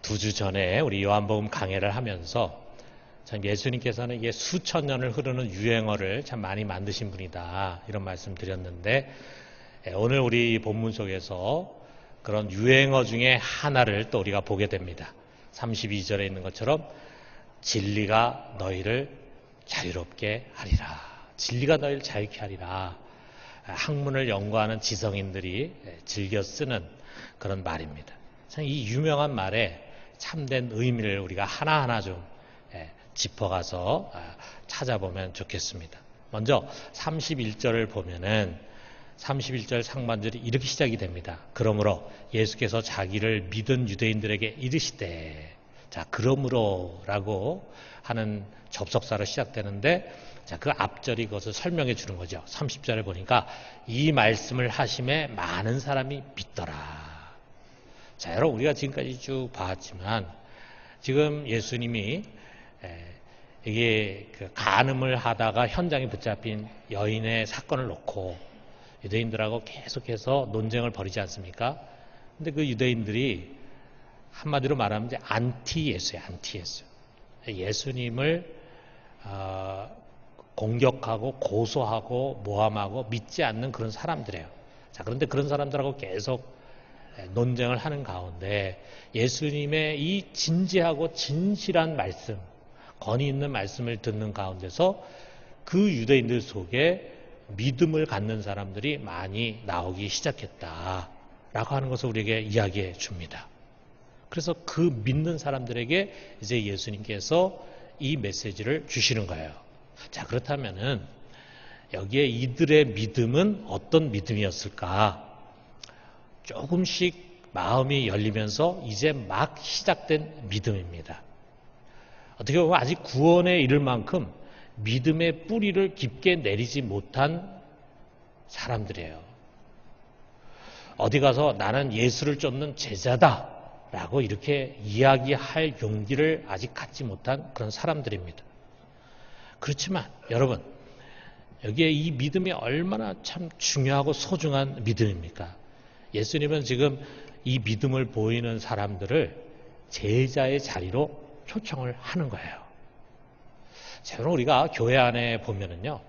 두 주 전에 우리 요한복음 강해를 하면서 참 예수님께서는 이게 수천 년을 흐르는 유행어를 참 많이 만드신 분이다, 이런 말씀 드렸는데, 오늘 우리 본문 속에서 그런 유행어 중에 하나를 또 우리가 보게 됩니다. 32절에 있는 것처럼 진리가 너희를 자유롭게 하리라. 진리가 너희를 자유롭게 하리라. 학문을 연구하는 지성인들이 즐겨 쓰는 그런 말입니다. 참 이 유명한 말에 참된 의미를 우리가 하나하나 좀 짚어가서 찾아보면 좋겠습니다. 먼저 31절을 보면은 31절 상반절이 이렇게 시작이 됩니다. 그러므로 예수께서 자기를 믿은 유대인들에게 이르시되, 자, 그러므로 라고 하는 접속사로 시작되는데, 자, 그 앞절이 그것을 설명해 주는 거죠. 30절에 보니까 이 말씀을 하심에 많은 사람이 믿더라. 자, 여러분, 우리가 지금까지 쭉 봤지만 지금 예수님이 이게 그 간음을 하다가 현장에 붙잡힌 여인의 사건을 놓고 유대인들하고 계속해서 논쟁을 벌이지 않습니까? 근데 그 유대인들이 한마디로 말하면 이제 안티 예수예요. 안티 예수. 예수님을 공격하고 고소하고 모함하고 믿지 않는 그런 사람들이에요. 자, 그런데 그런 사람들하고 계속 논쟁을 하는 가운데 예수님의 이 진지하고 진실한 말씀, 권위 있는 말씀을 듣는 가운데서 그 유대인들 속에 믿음을 갖는 사람들이 많이 나오기 시작했다라고 하는 것을 우리에게 이야기해 줍니다. 그래서 그 믿는 사람들에게 이제 예수님께서 이 메시지를 주시는 거예요. 자, 그렇다면은 여기에 이들의 믿음은 어떤 믿음이었을까? 조금씩 마음이 열리면서 이제 막 시작된 믿음입니다. 어떻게 보면 아직 구원에 이를 만큼 믿음의 뿌리를 깊게 내리지 못한 사람들이에요. 어디 가서 나는 예수를 쫓는 제자다 라고 이렇게 이야기할 용기를 아직 갖지 못한 그런 사람들입니다. 그렇지만 여러분, 여기에 이 믿음이 얼마나 참 중요하고 소중한 믿음입니까? 예수님은 지금 이 믿음을 보이는 사람들을 제자의 자리로 초청을 하는 거예요. 자, 여러분, 우리가 교회 안에 보면은요,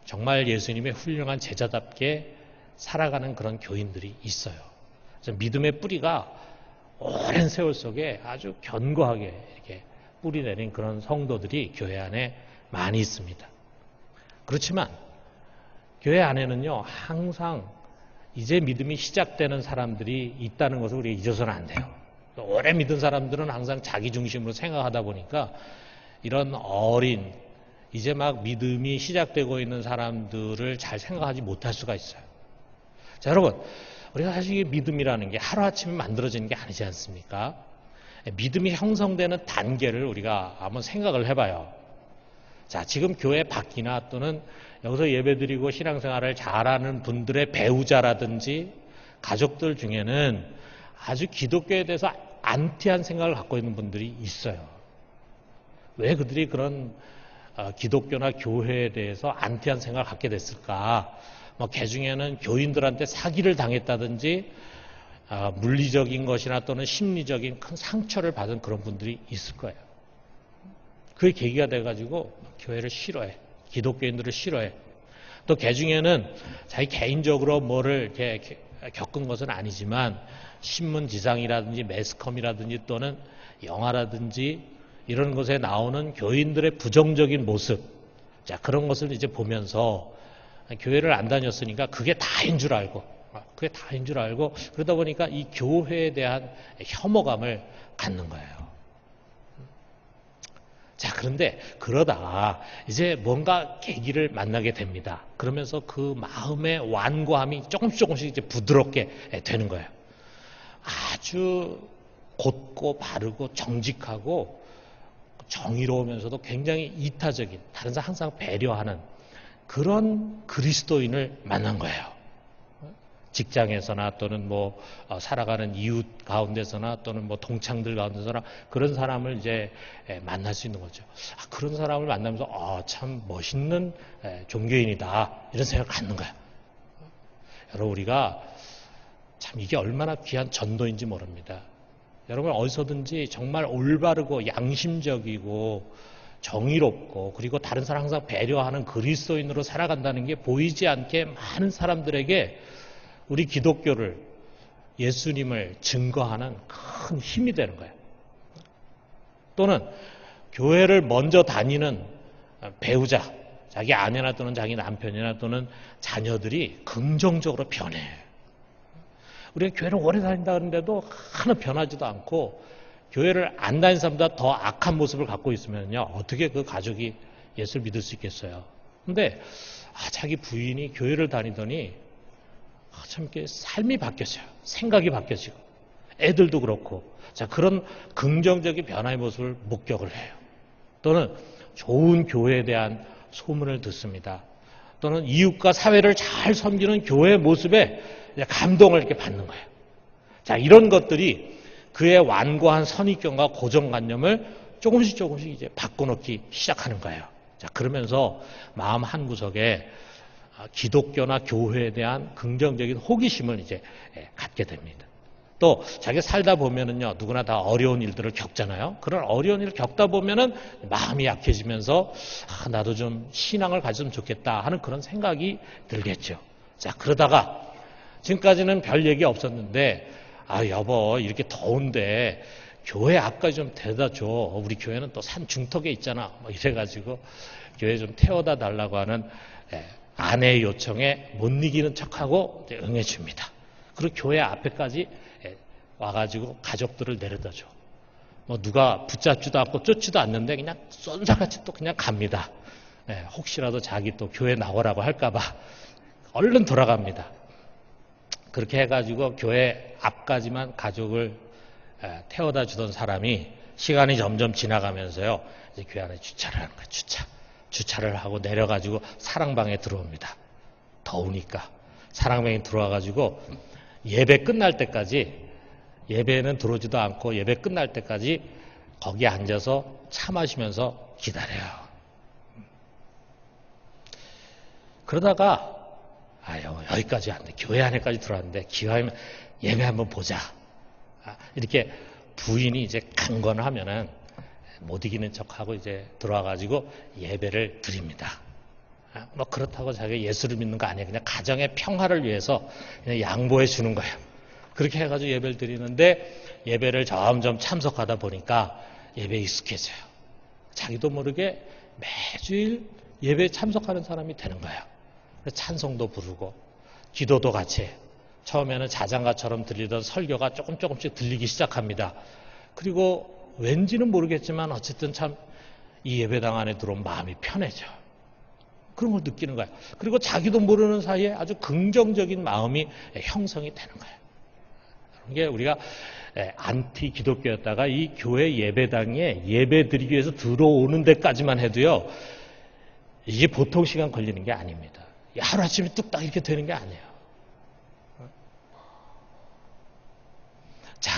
정말 예수님의 훌륭한 제자답게 살아가는 그런 교인들이 있어요. 믿음의 뿌리가 오랜 세월 속에 아주 견고하게 이렇게 뿌리 내린 그런 성도들이 교회 안에 많이 있습니다. 그렇지만 교회 안에는요, 항상 이제 믿음이 시작되는 사람들이 있다는 것을 우리가 잊어서는 안 돼요. 오래 믿은 사람들은 항상 자기 중심으로 생각하다 보니까 이런 어린, 이제 막 믿음이 시작되고 있는 사람들을 잘 생각하지 못할 수가 있어요. 자, 여러분, 우리가 사실 믿음이라는 게 하루아침에 만들어지는 게 아니지 않습니까? 믿음이 형성되는 단계를 우리가 한번 생각을 해봐요. 자, 지금 교회 밖이나 또는 여기서 예배드리고 신앙생활을 잘하는 분들의 배우자라든지 가족들 중에는 아주 기독교에 대해서 안티한 생각을 갖고 있는 분들이 있어요. 왜 그들이 그런 기독교나 교회에 대해서 안티한 생각을 갖게 됐을까? 그 중에는 교인들한테 사기를 당했다든지 물리적인 것이나 또는 심리적인 큰 상처를 받은 그런 분들이 있을 거예요. 그게 계기가 돼가지고 교회를 싫어해. 기독교인들을 싫어해. 또 그 중에는 자기 개인적으로 뭐를 이렇게 겪은 것은 아니지만 신문지상이라든지 매스컴이라든지 또는 영화라든지 이런 것에 나오는 교인들의 부정적인 모습, 자, 그런 것을 이제 보면서 교회를 안 다녔으니까 그게 다인 줄 알고, 그러다 보니까 이 교회에 대한 혐오감을 갖는 거예요. 자, 그런데 그러다가 이제 뭔가 계기를 만나게 됩니다. 그러면서 그 마음의 완고함이 조금씩 이제 부드럽게 되는 거예요. 아주 곧고 바르고 정직하고 정의로우면서도 굉장히 이타적인, 다른 사람 항상 배려하는 그런 그리스도인을 만난 거예요. 직장에서나 또는 살아가는 이웃 가운데서나 또는 동창들 가운데서나 그런 사람을 이제 만날 수 있는 거죠. 그런 사람을 만나면서 참 멋있는 종교인이다, 이런 생각을 갖는 거예요. 여러분, 우리가 참 이게 얼마나 귀한 전도인지 모릅니다. 여러분 어디서든지 정말 올바르고 양심적이고 정의롭고 그리고 다른 사람 항상 배려하는 그리스도인으로 살아간다는 게 보이지 않게 많은 사람들에게 우리 기독교를, 예수님을 증거하는 큰 힘이 되는 거예요. 또는 교회를 먼저 다니는 배우자, 자기 아내나 또는 자기 남편이나 또는 자녀들이 긍정적으로 변해요. 우리가 교회를 오래 다닌다 그러는데도 하나 변하지도 않고 교회를 안 다니는 사람보다 더 악한 모습을 갖고 있으면요, 어떻게 그 가족이 예수를 믿을 수 있겠어요? 근데 자기 부인이 교회를 다니더니 참 이렇게 삶이 바뀌었어요. 생각이 바뀌어지고 애들도 그렇고, 자, 그런 긍정적인 변화의 모습을 목격을 해요. 또는 좋은 교회에 대한 소문을 듣습니다. 또는 이웃과 사회를 잘 섬기는 교회의 모습에 감동을 이렇게 받는 거예요. 자, 이런 것들이 그의 완고한 선입견과 고정관념을 조금씩 이제 바꿔놓기 시작하는 거예요. 자, 그러면서 마음 한구석에 기독교나 교회에 대한 긍정적인 호기심을 이제 갖게 됩니다. 또 자기가 살다 보면은요, 누구나 다 어려운 일들을 겪잖아요. 그런 어려운 일을 겪다 보면은 마음이 약해지면서 나도 좀 신앙을 가졌으면 좋겠다 하는 그런 생각이 들겠죠. 자, 그러다가 지금까지는 별 얘기 없었는데, 여보, 이렇게 더운데 교회 앞까지 좀 데려다 줘. 우리 교회는 또 산 중턱에 있잖아. 이래가지고 교회 좀 태워다 달라고 하는 아내의 요청에 못 이기는 척하고 응해줍니다. 그리고 교회 앞에까지 와가지고 가족들을 내려다 줘. 누가 붙잡지도 않고 쫓지도 않는데 그냥 쏜살같이 또 그냥 갑니다. 혹시라도 자기 또 교회 나오라고 할까봐 얼른 돌아갑니다. 그렇게 해가지고 교회 앞까지만 가족을 태워다 주던 사람이 시간이 점점 지나가면서요, 이제 교회 안에 주차를 하는 거예요. 주차를 하고 내려가지고 사랑방에 들어옵니다. 더우니까 사랑방에 들어와가지고 예배 끝날 때까지, 예배는 들어오지도 않고 예배 끝날 때까지 거기에 앉아서 차 마시면서 기다려요. 그러다가 여기까지 안 돼. 교회 안에까지 들어왔는데 기왕이면 예배 한번 보자. 이렇게 부인이 이제 강권을 하면은 못 이기는 척하고 이제 들어와가지고 예배를 드립니다. 그렇다고 자기가 예수를 믿는 거 아니에요. 그냥 가정의 평화를 위해서 그냥 양보해 주는 거예요. 그렇게 해가지고 예배를 드리는데 예배를 점점 참석하다 보니까 예배에 익숙해져요. 자기도 모르게 매주일 예배에 참석하는 사람이 되는 거예요. 찬송도 부르고 기도도 같이 해요. 처음에는 자장가처럼 들리던 설교가 조금씩 들리기 시작합니다. 그리고 왠지는 모르겠지만 어쨌든 참 이 예배당 안에 들어온 마음이 편해져. 그런 걸 느끼는 거예요. 그리고 자기도 모르는 사이에 아주 긍정적인 마음이 형성이 되는 거예요. 이게 우리가 안티 기독교였다가 이 교회 예배당에 예배 드리기 위해서 들어오는 데까지만 해도요, 이게 보통 시간 걸리는 게 아닙니다. 하루아침에 뚝딱 이렇게 되는 게 아니에요. 자,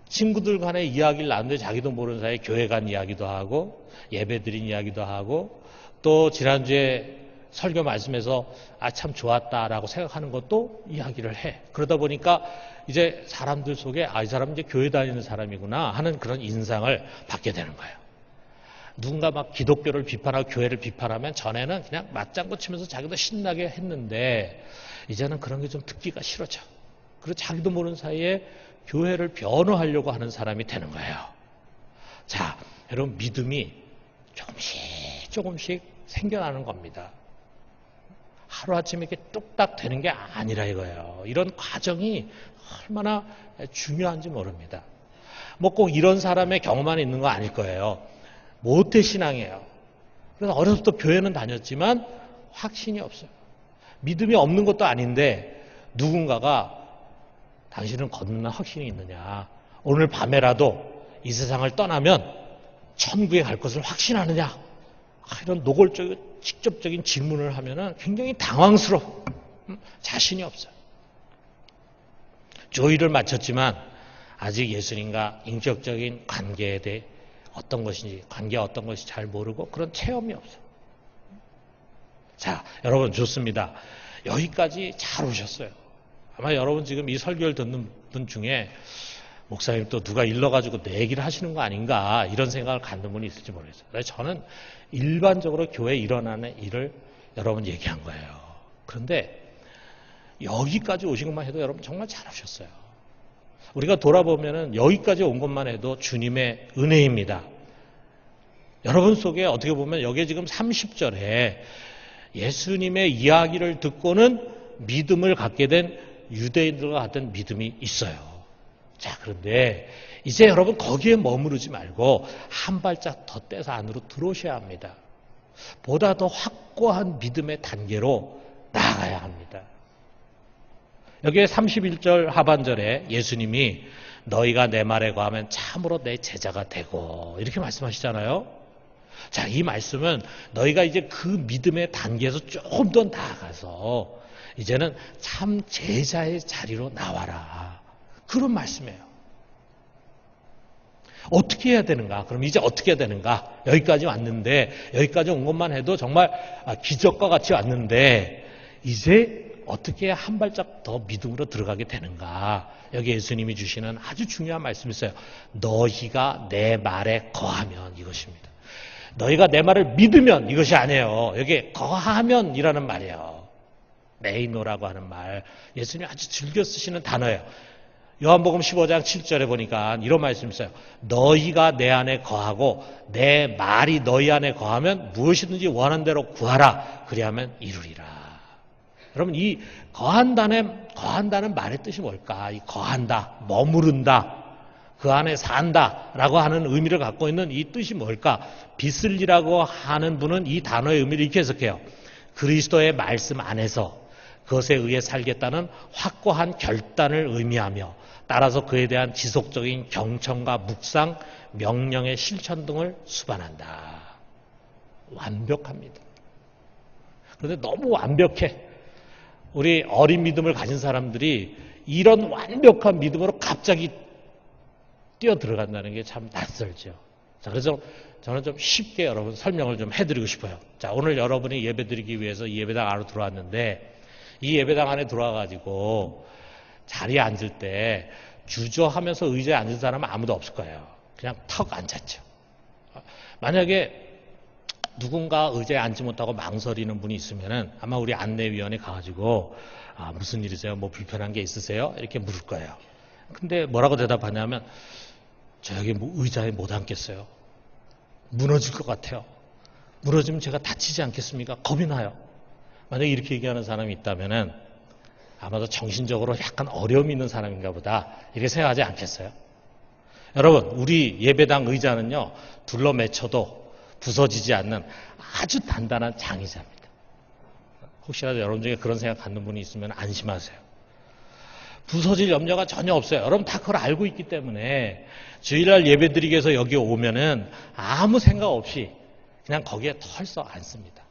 친구들 간의 이야기를 나누는데 자기도 모르는 사이에 교회 간 이야기도 하고 예배 드린 이야기도 하고 또 지난주에 설교 말씀에서 참 좋았다라고 생각하는 것도 이야기를 해. 그러다 보니까 이제 사람들 속에 이 사람은 이제 교회 다니는 사람이구나 하는 그런 인상을 받게 되는 거예요. 누군가 막 기독교를 비판하고 교회를 비판하면 전에는 그냥 맞장구 치면서 자기도 신나게 했는데 이제는 그런 게 좀 듣기가 싫어져. 그리고 자기도 모르는 사이에 교회를 변호하려고 하는 사람이 되는 거예요. 자, 여러분, 믿음이 조금씩 생겨나는 겁니다. 하루아침에 이렇게 뚝딱 되는 게 아니라 이거예요. 이런 과정이 얼마나 중요한지 모릅니다. 꼭 이런 사람의 경험만 있는 거 아닐 거예요. 모태신앙이에요. 그래서 어려서부터 교회는 다녔지만 확신이 없어요. 믿음이 없는 것도 아닌데 누군가가 당신은 걷는 확신이 있느냐, 오늘 밤에라도 이 세상을 떠나면 천국에 갈 것을 확신하느냐, 이런 노골적이고 직접적인 질문을 하면 굉장히 당황스러워. 자신이 없어요. 조의를 마쳤지만 아직 예수님과 인격적인 관계에 대해 어떤 것인지, 관계가 어떤 것인지 잘 모르고 그런 체험이 없어요. 자, 여러분 좋습니다. 여기까지 잘 오셨어요. 아마 여러분 지금 이 설교를 듣는 분 중에 목사님 또 누가 일러가지고 내 얘기를 하시는 거 아닌가 이런 생각을 갖는 분이 있을지 모르겠어요. 그래서 저는 일반적으로 교회에 일어나는 일을 여러분 얘기한 거예요. 그런데 여기까지 오신 것만 해도 여러분 정말 잘하셨어요. 우리가 돌아보면은 여기까지 온 것만 해도 주님의 은혜입니다. 여러분 속에 어떻게 보면 여기에 지금 30절에 예수님의 이야기를 듣고는 믿음을 갖게 된 유대인들과 같은 믿음이 있어요. 자, 그런데 이제 여러분 거기에 머무르지 말고 한 발짝 더 떼서 안으로 들어오셔야 합니다. 보다 더 확고한 믿음의 단계로 나아가야 합니다. 여기에 31절 하반절에 예수님이 너희가 내 말에 거하면 참으로 내 제자가 되고 이렇게 말씀하시잖아요. 자, 이 말씀은 너희가 이제 그 믿음의 단계에서 조금 더 나아가서 이제는 참 제자의 자리로 나와라. 그런 말씀이에요. 어떻게 해야 되는가? 그럼 이제 어떻게 해야 되는가? 여기까지 왔는데, 여기까지 온 것만 해도 정말 기적과 같이 왔는데, 이제 어떻게 해야 한 발짝 더 믿음으로 들어가게 되는가? 여기 예수님이 주시는 아주 중요한 말씀이 있어요. 너희가 내 말에 거하면 이것입니다. 너희가 내 말을 믿으면 이것이 아니에요. 여기 거하면이라는 말이에요. 메이노라고 하는 말. 예수님이 아주 즐겨 쓰시는 단어예요. 요한복음 15장 7절에 보니까 이런 말씀이 있어요. 너희가 내 안에 거하고 내 말이 너희 안에 거하면 무엇이든지 원하는 대로 구하라. 그리하면 이루리라. 여러분 이 거한다는 말의 뜻이 뭘까? 이 거한다, 머무른다, 그 안에 산다라고 하는 의미를 갖고 있는 이 뜻이 뭘까? 비슬리라고 하는 분은 이 단어의 의미를 이렇게 해석해요. 그리스도의 말씀 안에서 그것에 의해 살겠다는 확고한 결단을 의미하며 따라서 그에 대한 지속적인 경청과 묵상, 명령의 실천 등을 수반한다. 완벽합니다. 그런데 너무 완벽해. 우리 어린 믿음을 가진 사람들이 이런 완벽한 믿음으로 갑자기 뛰어 들어간다는 게 참 낯설죠. 자, 그래서 저는 좀 쉽게 여러분 설명을 좀 해드리고 싶어요. 자, 오늘 여러분이 예배 드리기 위해서 이 예배당 안으로 들어왔는데 이 예배당 안에 들어와가지고 자리에 앉을 때 주저하면서 의자에 앉은 사람은 아무도 없을 거예요. 그냥 턱 앉았죠. 만약에 누군가 의자에 앉지 못하고 망설이는 분이 있으면은 아마 우리 안내위원회 가가지고 무슨 일이세요? 뭐 불편한 게 있으세요? 이렇게 물을 거예요. 근데 뭐라고 대답하냐면 저 여기 의자에 못 앉겠어요. 무너질 것 같아요. 무너지면 제가 다치지 않겠습니까? 겁이 나요. 만약에 이렇게 얘기하는 사람이 있다면은 아마도 정신적으로 약간 어려움이 있는 사람인가 보다 이렇게 생각하지 않겠어요? 여러분 우리 예배당 의자는요 둘러맺혀도 부서지지 않는 아주 단단한 장의자입니다. 혹시라도 여러분 중에 그런 생각 갖는 분이 있으면 안심하세요. 부서질 염려가 전혀 없어요. 여러분 다 그걸 알고 있기 때문에 주일날 예배드리기 위해서 여기 오면은 아무 생각 없이 그냥 거기에 털썩 앉습니다.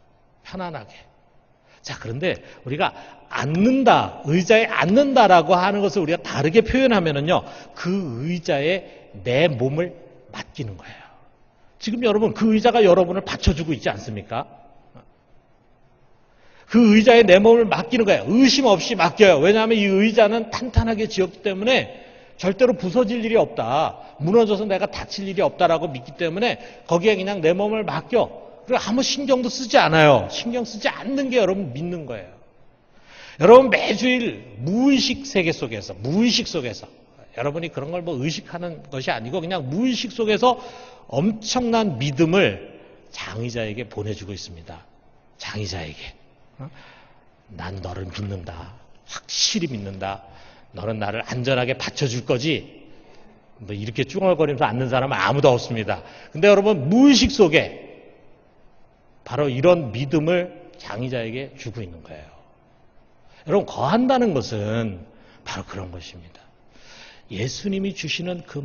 편안하게. 자, 그런데 우리가 앉는다, 의자에 앉는다라고 하는 것을 우리가 다르게 표현하면은요, 그 의자에 내 몸을 맡기는 거예요. 지금 여러분, 그 의자가 여러분을 받쳐주고 있지 않습니까? 그 의자에 내 몸을 맡기는 거예요. 의심 없이 맡겨요. 왜냐하면 이 의자는 탄탄하게 지었기 때문에 절대로 부서질 일이 없다. 무너져서 내가 다칠 일이 없다라고 믿기 때문에 거기에 그냥 내 몸을 맡겨. 그리고 아무 신경도 쓰지 않아요. 신경 쓰지 않는 게 여러분 믿는 거예요. 여러분 매주일 무의식 세계 속에서 여러분이 그런 걸 뭐 의식하는 것이 아니고 그냥 무의식 속에서 엄청난 믿음을 장의자에게 보내주고 있습니다. 장의자에게. 난 너를 믿는다. 확실히 믿는다. 너는 나를 안전하게 받쳐줄 거지. 뭐 이렇게 쭈얼거리면서 앉는 사람은 아무도 없습니다. 근데 여러분 무의식 속에 바로 이런 믿음을 장의자에게 주고 있는 거예요. 여러분 거한다는 것은 바로 그런 것입니다. 예수님이 주시는 그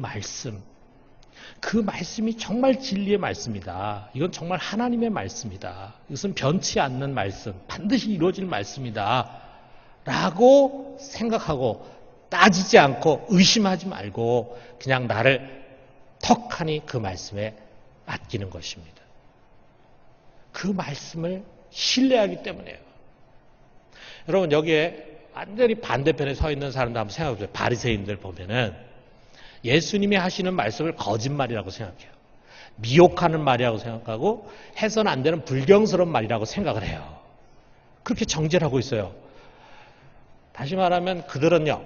말씀이 정말 진리의 말씀이다. 이건 정말 하나님의 말씀이다. 이것은 변치 않는 말씀, 반드시 이루어질 말씀이다. 라고 생각하고 따지지 않고 의심하지 말고 그냥 나를 턱하니 그 말씀에 맡기는 것입니다. 그 말씀을 신뢰하기 때문에요. 여러분 여기에 완전히 반대편에 서 있는 사람들 한번 생각해 보세요. 바리새인들 보면은 예수님이 하시는 말씀을 거짓말이라고 생각해요. 미혹하는 말이라고 생각하고 해서는 안 되는 불경스러운 말이라고 생각을 해요. 그렇게 정죄를 하고 있어요. 다시 말하면 그들은요,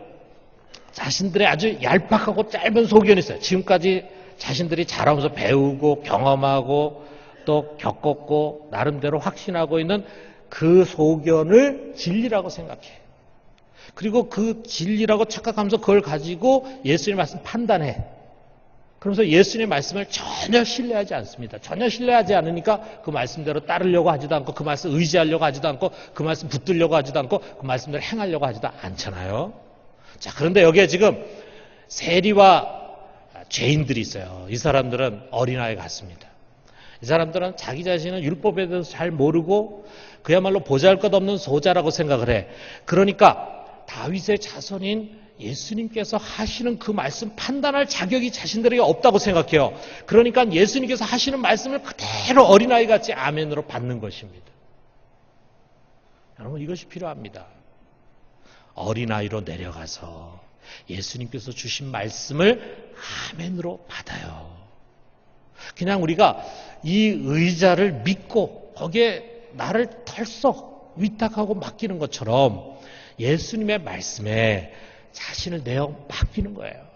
자신들의 아주 얄팍하고 짧은 소견이 있어요. 지금까지 자신들이 자라면서 배우고 경험하고 또 겪었고 나름대로 확신하고 있는 그 소견을 진리라고 생각해. 그리고 그 진리라고 착각하면서 그걸 가지고 예수님의 말씀 판단해. 그러면서 예수님의 말씀을 전혀 신뢰하지 않습니다. 전혀 신뢰하지 않으니까 그 말씀대로 따르려고 하지도 않고 그 말씀 의지하려고 하지도 않고 그 말씀 붙들려고 하지도 않고 그 말씀대로 행하려고 하지도 않잖아요. 자, 그런데 여기에 지금 세리와 죄인들이 있어요. 이 사람들은 어린아이 같습니다. 이 사람들은 자기 자신은 율법에 대해서 잘 모르고 그야말로 보잘것없는 소자라고 생각을 해. 그러니까 다윗의 자손인 예수님께서 하시는 그 말씀 판단할 자격이 자신들에게 없다고 생각해요. 그러니까 예수님께서 하시는 말씀을 그대로 어린아이같이 아멘으로 받는 것입니다. 여러분, 이것이 필요합니다. 어린아이로 내려가서 예수님께서 주신 말씀을 아멘으로 받아요. 그냥 우리가 이 의자를 믿고 거기에 나를 털썩 위탁하고 맡기는 것처럼 예수님의 말씀에 자신을 내어 맡기는 거예요.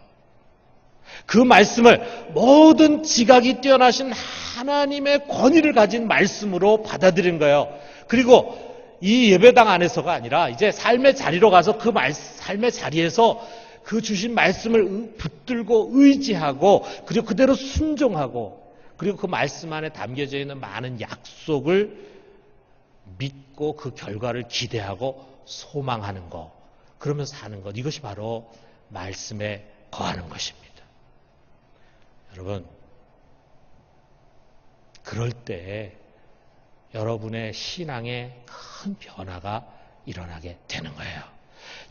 그 말씀을 모든 지각이 뛰어나신 하나님의 권위를 가진 말씀으로 받아들이는 거예요. 그리고 이 예배당 안에서가 아니라 이제 삶의 자리로 가서 그 삶의 자리에서 그 주신 말씀을 붙들고 의지하고 그리고 그대로 순종하고 그리고 그 말씀 안에 담겨져 있는 많은 약속을 믿고 그 결과를 기대하고 소망하는 것, 그러면서 사는 것, 이것이 바로 말씀에 거하는 것입니다. 여러분, 그럴 때 여러분의 신앙에 큰 변화가 일어나게 되는 거예요.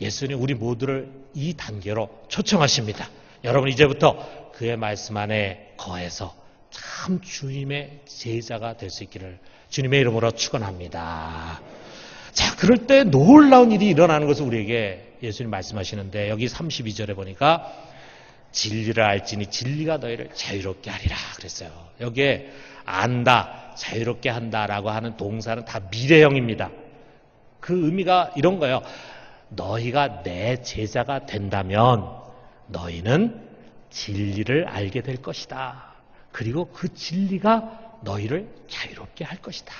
예수님 우리 모두를 이 단계로 초청하십니다. 여러분 이제부터 그의 말씀 안에 거해서 참 주님의 제자가 될 수 있기를 주님의 이름으로 축원합니다. 자, 그럴 때 놀라운 일이 일어나는 것을 우리에게 예수님 말씀하시는데 여기 32절에 보니까 진리를 알지니 진리가 너희를 자유롭게 하리라 그랬어요. 여기에 안다, 자유롭게 한다라고 하는 동사는 다 미래형입니다. 그 의미가 이런 거예요. 너희가 내 제자가 된다면 너희는 진리를 알게 될 것이다. 그리고 그 진리가 너희를 자유롭게 할 것이다.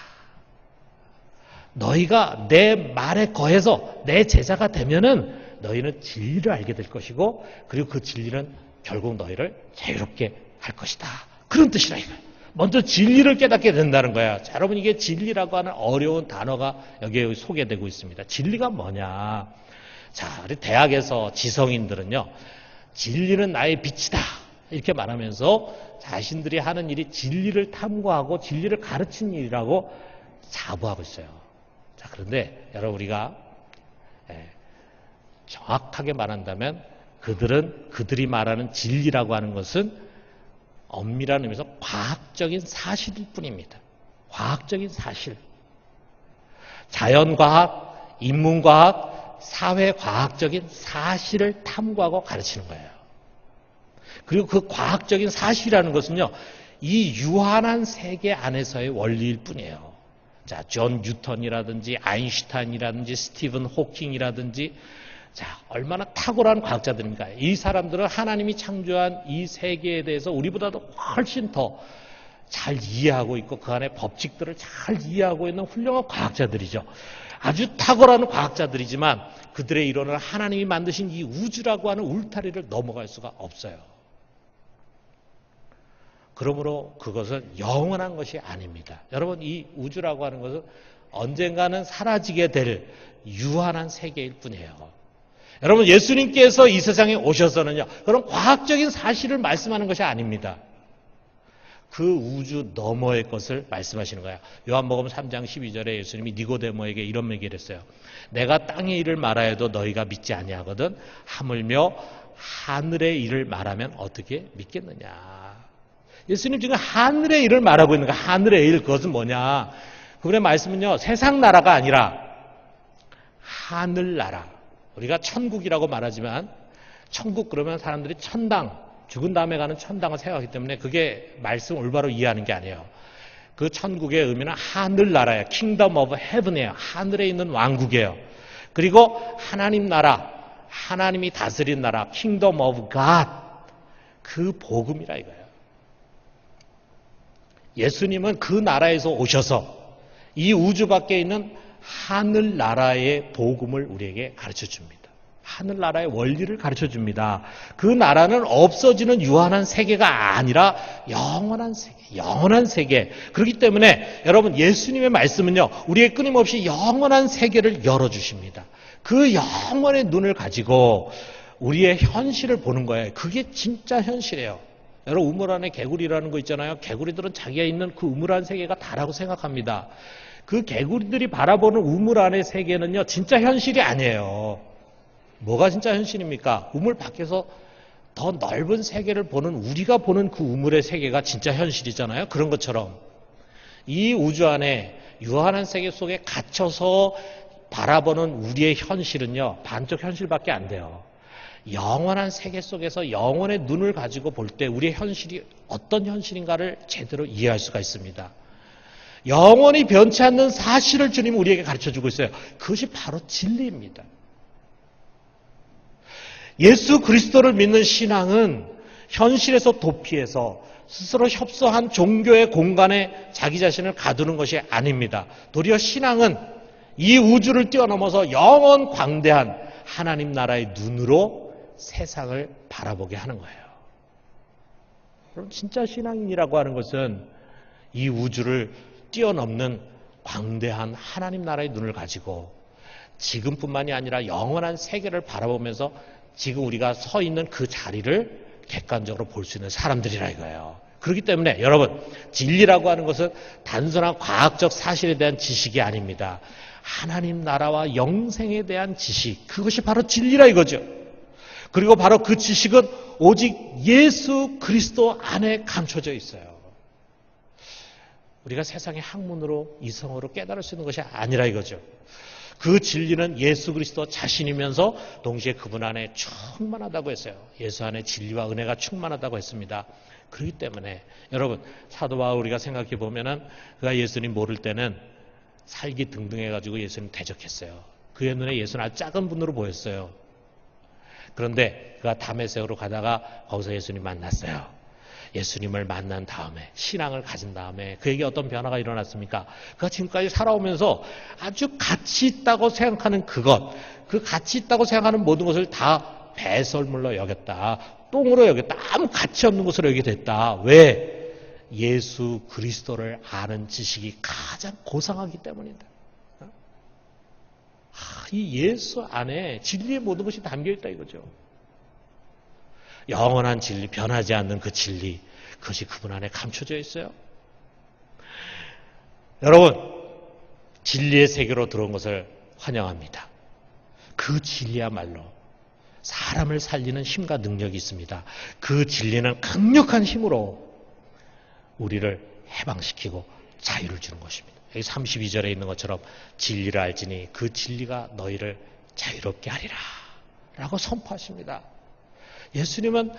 너희가 내 말에 거해서 내 제자가 되면은 너희는 진리를 알게 될 것이고 그리고 그 진리는 결국 너희를 자유롭게 할 것이다. 그런 뜻이라 이거예요. 먼저 진리를 깨닫게 된다는 거야. 자, 여러분 이게 진리라고 하는 어려운 단어가 여기에 소개되고 있습니다. 진리가 뭐냐? 자, 우리 대학에서 지성인들은요. 진리는 나의 빛이다. 이렇게 말하면서 자신들이 하는 일이 진리를 탐구하고 진리를 가르치는 일이라고 자부하고 있어요. 자, 그런데 여러분 우리가 정확하게 말한다면 그들이 말하는 진리라고 하는 것은 엄밀한 의미에서 과학적인 사실일 뿐입니다. 과학적인 사실. 자연과학, 인문과학, 사회과학적인 사실을 탐구하고 가르치는 거예요. 그리고 그 과학적인 사실이라는 것은요, 이 유한한 세계 안에서의 원리일 뿐이에요. 자, 존 뉴턴이라든지 아인슈타인이라든지 스티븐 호킹이라든지 자, 얼마나 탁월한 과학자들입니까? 이 사람들은 하나님이 창조한 이 세계에 대해서 우리보다도 훨씬 더 잘 이해하고 있고 그 안에 법칙들을 잘 이해하고 있는 훌륭한 과학자들이죠. 아주 탁월한 과학자들이지만 그들의 이론은 하나님이 만드신 이 우주라고 하는 울타리를 넘어갈 수가 없어요. 그러므로 그것은 영원한 것이 아닙니다. 여러분 이 우주라고 하는 것은 언젠가는 사라지게 될 유한한 세계일 뿐이에요. 여러분 예수님께서 이 세상에 오셔서는요. 그런 과학적인 사실을 말씀하는 것이 아닙니다. 그 우주 너머의 것을 말씀하시는 거예요. 요한복음 3장 12절에 예수님이 니고데모에게 이런 얘기를 했어요. 내가 땅의 일을 말하여도 너희가 믿지 아니하거든 하물며 하늘의 일을 말하면 어떻게 믿겠느냐. 예수님 지금 하늘의 일을 말하고 있는 거예요. 하늘의 일, 그것은 뭐냐. 그분의 말씀은요. 세상 나라가 아니라 하늘나라. 우리가 천국이라고 말하지만 천국 그러면 사람들이 천당, 죽은 다음에 가는 천당을 생각하기 때문에 그게 말씀 올바로 이해하는 게 아니에요. 그 천국의 의미는 하늘나라예요. Kingdom of Heaven이에요. 하늘에 있는 왕국이에요. 그리고 하나님 나라, 하나님이 다스린 나라, Kingdom of God, 그 복음이라 이거예요. 예수님은 그 나라에서 오셔서 이 우주 밖에 있는 하늘나라의 복음을 우리에게 가르쳐 줍니다. 하늘나라의 원리를 가르쳐 줍니다. 그 나라는 없어지는 유한한 세계가 아니라 영원한 세계, 영원한 세계. 그렇기 때문에 여러분 예수님의 말씀은요, 우리의 끊임없이 영원한 세계를 열어주십니다. 그 영원의 눈을 가지고 우리의 현실을 보는 거예요. 그게 진짜 현실이에요. 여러분 우물 안에 개구리라는 거 있잖아요. 개구리들은 자기가 있는 그 우물 안 세계가 다라고 생각합니다. 그 개구리들이 바라보는 우물 안의 세계는요, 진짜 현실이 아니에요. 뭐가 진짜 현실입니까? 우물 밖에서 더 넓은 세계를 보는, 우리가 보는 그 우물의 세계가 진짜 현실이잖아요. 그런 것처럼 이 우주 안에 유한한 세계 속에 갇혀서 바라보는 우리의 현실은요, 반쪽 현실밖에 안 돼요. 영원한 세계 속에서 영원의 눈을 가지고 볼 때 우리의 현실이 어떤 현실인가를 제대로 이해할 수가 있습니다. 영원히 변치 않는 사실을 주님은 우리에게 가르쳐주고 있어요. 그것이 바로 진리입니다. 예수 그리스도를 믿는 신앙은 현실에서 도피해서 스스로 협소한 종교의 공간에 자기 자신을 가두는 것이 아닙니다. 도리어 신앙은 이 우주를 뛰어넘어서 영원 광대한 하나님 나라의 눈으로 세상을 바라보게 하는 거예요. 그럼 진짜 신앙인이라고 하는 것은 이 우주를 뛰어넘는 광대한 하나님 나라의 눈을 가지고 지금뿐만이 아니라 영원한 세계를 바라보면서 지금 우리가 서 있는 그 자리를 객관적으로 볼 수 있는 사람들이라 이거예요. 그렇기 때문에 여러분, 진리라고 하는 것은 단순한 과학적 사실에 대한 지식이 아닙니다. 하나님 나라와 영생에 대한 지식, 그것이 바로 진리라 이거죠. 그리고 바로 그 지식은 오직 예수 그리스도 안에 감춰져 있어요. 우리가 세상의 학문으로 이성으로 깨달을 수 있는 것이 아니라 이거죠. 그 진리는 예수 그리스도 자신이면서 동시에 그분 안에 충만하다고 했어요. 예수 안에 진리와 은혜가 충만하다고 했습니다. 그렇기 때문에 여러분, 사도 바울 우리가 생각해 보면은 그가 예수님 모를 때는 살기 등등해가지고 예수님 대적했어요. 그의 눈에 예수는 아주 작은 분으로 보였어요. 그런데 그가 다메섹으로 가다가 거기서 예수님 만났어요. 예수님을 만난 다음에, 신앙을 가진 다음에 그에게 어떤 변화가 일어났습니까? 그가 지금까지 살아오면서 아주 가치 있다고 생각하는 그것, 그 가치 있다고 생각하는 모든 것을 다 배설물로 여겼다. 똥으로 여겼다. 아무 가치 없는 것으로 여기게 됐다. 왜? 예수 그리스도를 아는 지식이 가장 고상하기 때문이다. 이 예수 안에 진리의 모든 것이 담겨있다 이거죠. 영원한 진리, 변하지 않는 그 진리, 그것이 그분 안에 감춰져 있어요. 여러분, 진리의 세계로 들어온 것을 환영합니다. 그 진리야말로 사람을 살리는 힘과 능력이 있습니다. 그 진리는 강력한 힘으로 우리를 해방시키고 자유를 주는 것입니다. 여기 32절에 있는 것처럼 진리를 알지니 그 진리가 너희를 자유롭게 하리라 라고 선포하십니다. 예수님은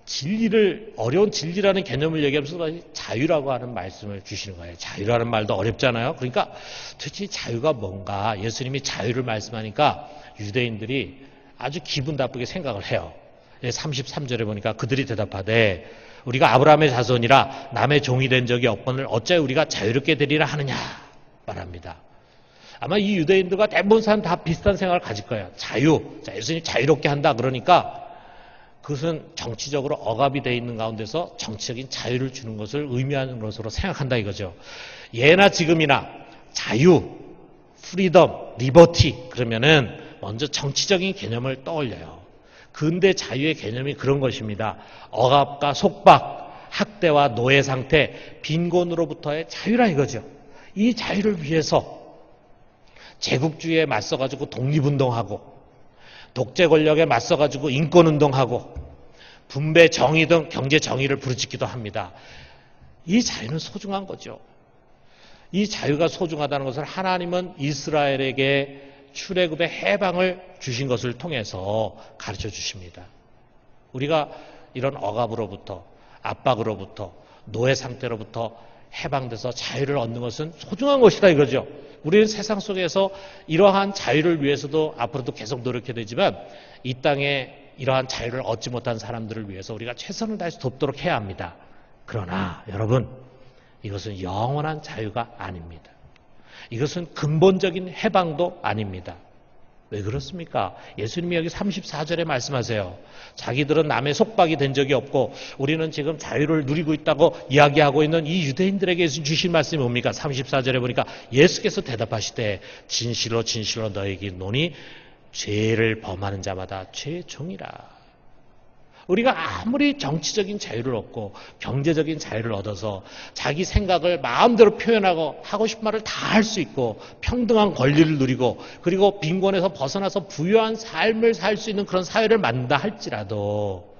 진리를, 어려운 진리라는 개념을 얘기하면서 자유라고 하는 말씀을 주시는 거예요. 자유라는 말도 어렵잖아요. 그러니까 도대체 자유가 뭔가, 예수님이 자유를 말씀하니까 유대인들이 아주 기분 나쁘게 생각을 해요. 33절에 보니까 그들이 대답하되 우리가 아브라함의 자손이라 남의 종이 된 적이 없거늘 어찌하여 우리가 자유롭게 되리라 하느냐 말합니다. 아마 이 유대인들과 대부분 사람 다 비슷한 생각을 가질 거예요. 자유, 자, 예수님이 자유롭게 한다 그러니까 그것은 정치적으로 억압이 되어 있는 가운데서 정치적인 자유를 주는 것을 의미하는 것으로 생각한다 이거죠. 예나 지금이나 자유, 프리덤, 리버티 그러면은 먼저 정치적인 개념을 떠올려요. 근대 자유의 개념이 그런 것입니다. 억압과 속박, 학대와 노예 상태, 빈곤으로부터의 자유라 이거죠. 이 자유를 위해서 제국주의에 맞서가지고 독립운동하고 독재 권력에 맞서가지고 인권운동하고 분배 정의 등 경제 정의를 부르짖기도 합니다. 이 자유는 소중한 거죠. 이 자유가 소중하다는 것을 하나님은 이스라엘에게 출애굽의 해방을 주신 것을 통해서 가르쳐 주십니다. 우리가 이런 억압으로부터, 압박으로부터, 노예 상태로부터 해방돼서 자유를 얻는 것은 소중한 것이다 이거죠. 우리는 세상 속에서 이러한 자유를 위해서도 앞으로도 계속 노력해야 되지만 이 땅에 이러한 자유를 얻지 못한 사람들을 위해서 우리가 최선을 다해서 돕도록 해야 합니다. 그러나 여러분, 이것은 영원한 자유가 아닙니다. 이것은 근본적인 해방도 아닙니다. 왜 그렇습니까? 예수님이 여기 34절에 말씀하세요. 자기들은 남의 속박이 된 적이 없고 우리는 지금 자유를 누리고 있다고 이야기하고 있는 이 유대인들에게 주신 말씀이 뭡니까? 34절에 보니까 예수께서 대답하시되 진실로 진실로 너에게 이르노니 죄를 범하는 자마다 죄의 종이라. 우리가 아무리 정치적인 자유를 얻고 경제적인 자유를 얻어서 자기 생각을 마음대로 표현하고 하고 싶은 말을 다 할 수 있고 평등한 권리를 누리고 그리고 빈곤에서 벗어나서 부유한 삶을 살 수 있는 그런 사회를 만든다 할지라도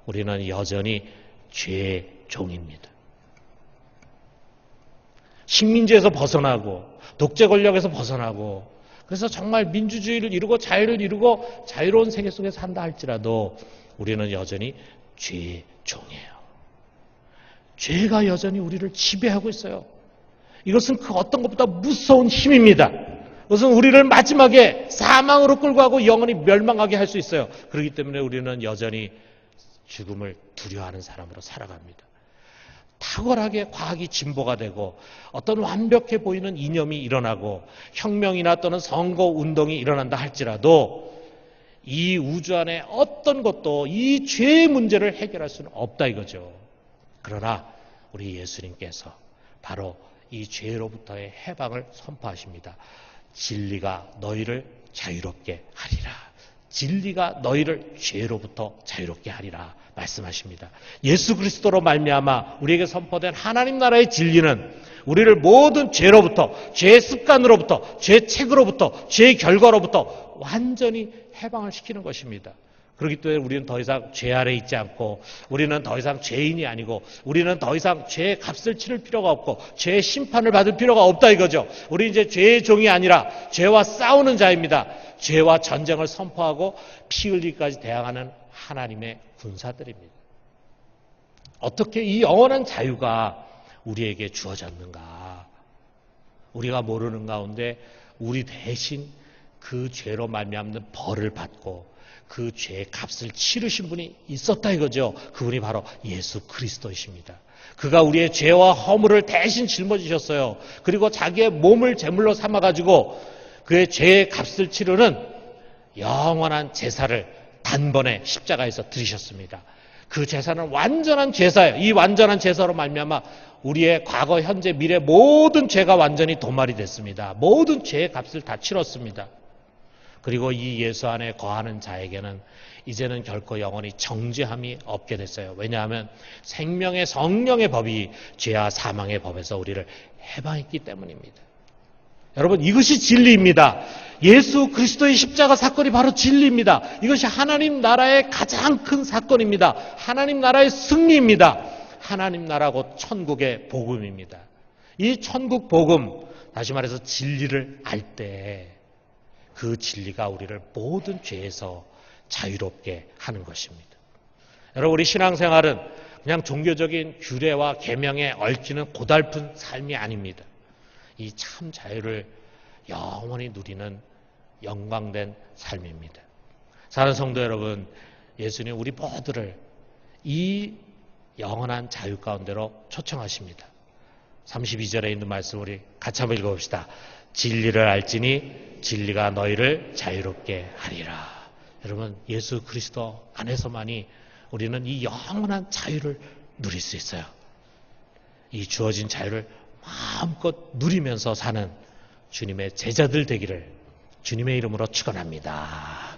우리는 여전히 죄의 종입니다. 식민지에서 벗어나고 독재 권력에서 벗어나고 그래서 정말 민주주의를 이루고 자유를 이루고 자유로운 세계 속에 산다 할지라도 우리는 여전히 죄의 종이에요. 죄가 여전히 우리를 지배하고 있어요. 이것은 그 어떤 것보다 무서운 힘입니다. 그것은 우리를 마지막에 사망으로 끌고 가고 영원히 멸망하게 할 수 있어요. 그렇기 때문에 우리는 여전히 죽음을 두려워하는 사람으로 살아갑니다. 탁월하게 과학이 진보가 되고 어떤 완벽해 보이는 이념이 일어나고 혁명이나 또는 선거운동이 일어난다 할지라도 이 우주 안에 어떤 것도 이 죄의 문제를 해결할 수는 없다 이거죠. 그러나 우리 예수님께서 바로 이 죄로부터의 해방을 선포하십니다. 진리가 너희를 자유롭게 하리라. 진리가 너희를 죄로부터 자유롭게 하리라 말씀하십니다. 예수 그리스도로 말미암아 우리에게 선포된 하나님 나라의 진리는 우리를 모든 죄로부터, 죄의 습관으로부터, 죄의 책으로부터, 죄의 결과로부터 완전히 해방을 시키는 것입니다. 그렇기 때문에 우리는 더 이상 죄 아래 있지 않고 우리는 더 이상 죄인이 아니고 우리는 더 이상 죄의 값을 치를 필요가 없고 죄의 심판을 받을 필요가 없다 이거죠. 우리 이제 죄의 종이 아니라 죄와 싸우는 자입니다. 죄와 전쟁을 선포하고 피 흘리기까지 대항하는 하나님의 군사들입니다. 어떻게 이 영원한 자유가 우리에게 주어졌는가? 우리가 모르는 가운데 우리 대신 그 죄로 말미암는 벌을 받고 그 죄의 값을 치르신 분이 있었다 이거죠. 그분이 바로 예수 그리스도이십니다. 그가 우리의 죄와 허물을 대신 짊어지셨어요. 그리고 자기의 몸을 제물로 삼아가지고 그의 죄의 값을 치르는 영원한 제사를 단번에 십자가에서 드리셨습니다. 그 제사는 완전한 제사예요. 이 완전한 제사로 말미암아 우리의 과거, 현재, 미래 모든 죄가 완전히 도말이 됐습니다. 모든 죄의 값을 다 치렀습니다. 그리고 이 예수 안에 거하는 자에게는 이제는 결코 영원히 정죄함이 없게 됐어요. 왜냐하면 생명의 성령의 법이 죄와 사망의 법에서 우리를 해방했기 때문입니다. 여러분, 이것이 진리입니다. 예수 그리스도의 십자가 사건이 바로 진리입니다. 이것이 하나님 나라의 가장 큰 사건입니다. 하나님 나라의 승리입니다. 하나님 나라고 천국의 복음입니다. 이 천국 복음, 다시 말해서 진리를 알 때 그 진리가 우리를 모든 죄에서 자유롭게 하는 것입니다. 여러분, 우리 신앙생활은 그냥 종교적인 규례와 계명에 얽히는 고달픈 삶이 아닙니다. 이 참 자유를 영원히 누리는 영광된 삶입니다. 사랑하는 성도 여러분, 예수님 우리 모두를 이 영원한 자유 가운데로 초청하십니다. 32절에 있는 말씀 우리 같이 한번 읽어봅시다. 진리를 알지니 진리가 너희를 자유롭게 하리라. 여러분, 예수 그리스도 안에서만이 우리는 이 영원한 자유를 누릴 수 있어요. 이 주어진 자유를 마음껏 누리면서 사는 주님의 제자들 되기를 주님의 이름으로 축원합니다.